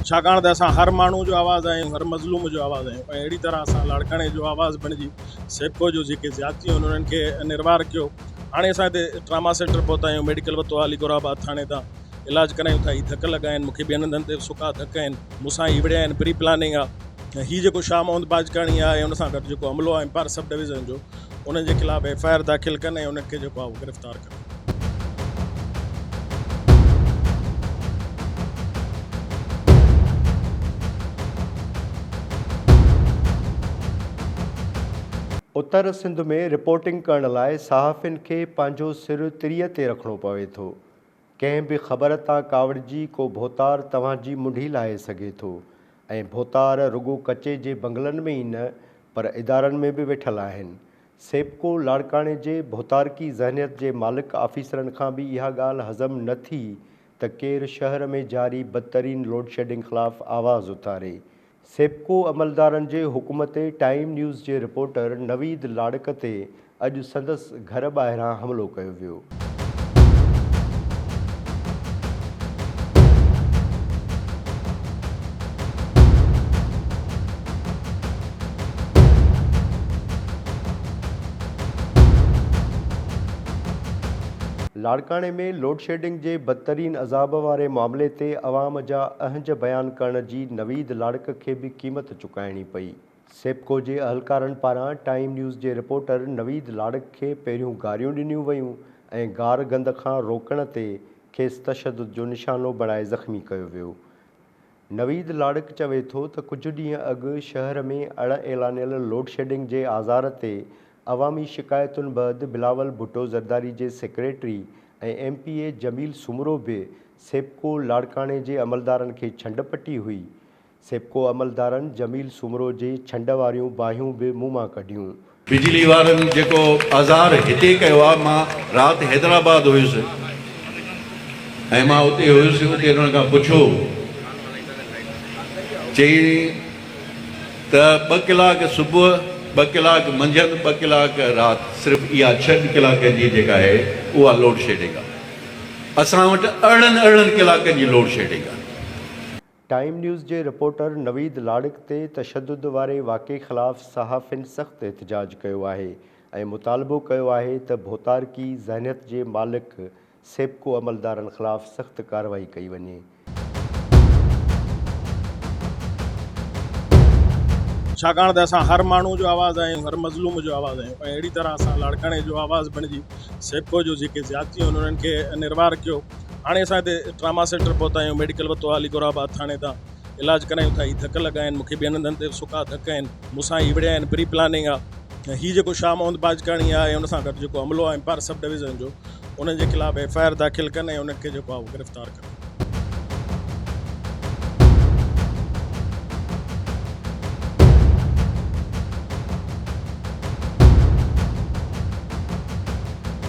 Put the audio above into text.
छाकाणि त असां हर माण्हू जो आवाज़ आहियूं, हर मज़लूम जो आवाज़ आहियूं, ऐं अहिड़ी तरह असां लाड़काणे जो आवाज़ बणिजी सेप्को जो जेके ज़्यादतियूं आहिनि उन्हनि खे निर्वार कयो। हाणे असां हिते ट्रामा सेंटर पहुता आहियूं, मेडिकल वरितो आहे अलीगोराबाद थाणे तां, इलाजु करायूं था। हीअ धक लॻा आहिनि, मूंखे ॿियनि हंधनि ते सुका धक आहिनि, मूंसां ही विड़िया आहिनि, प्री प्लानिंग आहे। हीअ जेको शाह मोहम्मद बाजकाणी आहे ऐं उन सां गॾु जेको अमिलो आहे एम्पायर सब डिवीज़न जो, उन्हनि जे ख़िलाफ़ु FIR दाख़िल कनि ऐं उन्हनि खे जेको आहे उहो गिरफ़्तार कनि। उत्तर सिंध में रिपोर्टिंग करण लाइ सहाफ़ियुनि खे पंहिंजो सिर तिरीअ ते रखिणो पवे थो। कंहिं बि ख़बर तां कावड़िजी को भोतार तव्हांजी मुंडी लाहे सघे थो, ऐं भोतार रुगो कचे जे बंगलनि में ई न पर इदारनि में बि वेठल आहिनि। सेप्को लाड़काणे जे भोतारकी ज़हनियत जे मालिक ऑफिसरनि खां बि इहा ॻाल्हि हज़म न थी त केरु शहर में जारी बदतरीन लोड शेडिंग ख़िलाफ़ु आवाज़ उथारे। सेप्को अमलदारनि जे हुकुम ते टाइम न्यूज़ जे रिपोर्टर नवीद लाड़क ते अॼु संदसि घर ॿाहिरां हमिलो कयो वियो। लाड़काणे में लोड शेडिंग जे बदतरीन अज़ाब वारे मामले ते अवाम जा अहंज बयान करण जी नवीद लाड़क खे बि क़ीमत चुकाइणी पई। सेप्को जे अहलकारनि पारां टाइम न्यूज़ जे रिपोर्टर नवीद लाड़क खे पहिरियों गारियूं ॾिनियूं वयूं ऐं गार गंद खां रोकण ते खेसि तशदुद जो निशानो बणाए ज़ख़्मी कयो वियो। नवीद लाड़क चवे थो त कुझु ॾींहं अॻु शहर में अण ऐलानियल लोड शेडिंग जे आज़ार ते अवामी शिकायतुनि बैदि बिलावल भुट्टो ज़रदारी जे सेक्रेटरी ऐं MPA जमील सुमरो बि सेप्को लाड़काणे जे अमलदारनि खे छंड पटी हुई। सेप्को अमलदारनि जमील सुमरो जे छंड वारियूं बाहियूं बि मुंहुं मां कढियूं। बिजली वारनि जेको आज़ार हिते कयो आहे, मां राति हैदराबाद हुयुसि ऐं मां उते हुयुसि। उते हुननि खां पुछो, चई त 2 कलाक सुबुह, 2 कलाक मंझंदि, 2 कलाक राति, सिर्फ़ु इहा 6 कलाकनि जी जेका आहे उहा लोड शेडिंग आहे। असां वटि 8 कलाकनि जी लोड शेडिंग आहे। टाइम न्यूज़ जे रिपोर्टर नवीद लाड़क ते तशद्दुद वारे वाक़े ख़िलाफ़ु सहाफ़ियुनि सख़्तु एहतिजाज कयो आहे ऐं मुतालबो कयो आहे त भोतारकी ज़हनियत जे मालिक सेप्को अमलदारनि ख़िलाफ़ु सख़्तु कार्रवाई कई वञे। छाकाणि त असां हर माण्हू जो आवाज़ आहियूं, हर मज़लूम जो आवाज़ आहियूं, ऐं अहिड़ी तरह असां लाड़काणे जो आवाज़ बणिजी सेप्को जो जेके ज़्यादतियूं आहिनि उन्हनि खे निर्वार कयो। हाणे असां हिते ट्रामा सेंटर पहुता आहियूं, मेडिकल वरितो आहे अलीगोराबाद थाणे तां, इलाजु करायूं था। हीअ धक लॻा आहिनि, मूंखे ॿियनि हंधनि ते सुका धक आहिनि, मूंसां ही विड़िया आहिनि, प्री प्लानिंग आहे। हीअ जेको शाह मोहम्मद बाजकाणी आहे ऐं उन सां गॾु जेको अमिलो आहे एम्पायर सब डिवीज़न जो, उन्हनि जे ख़िलाफ़ु FIR दाख़िल कनि ऐं उन्हनि खे जेको आहे उहो गिरफ़्तार कनि।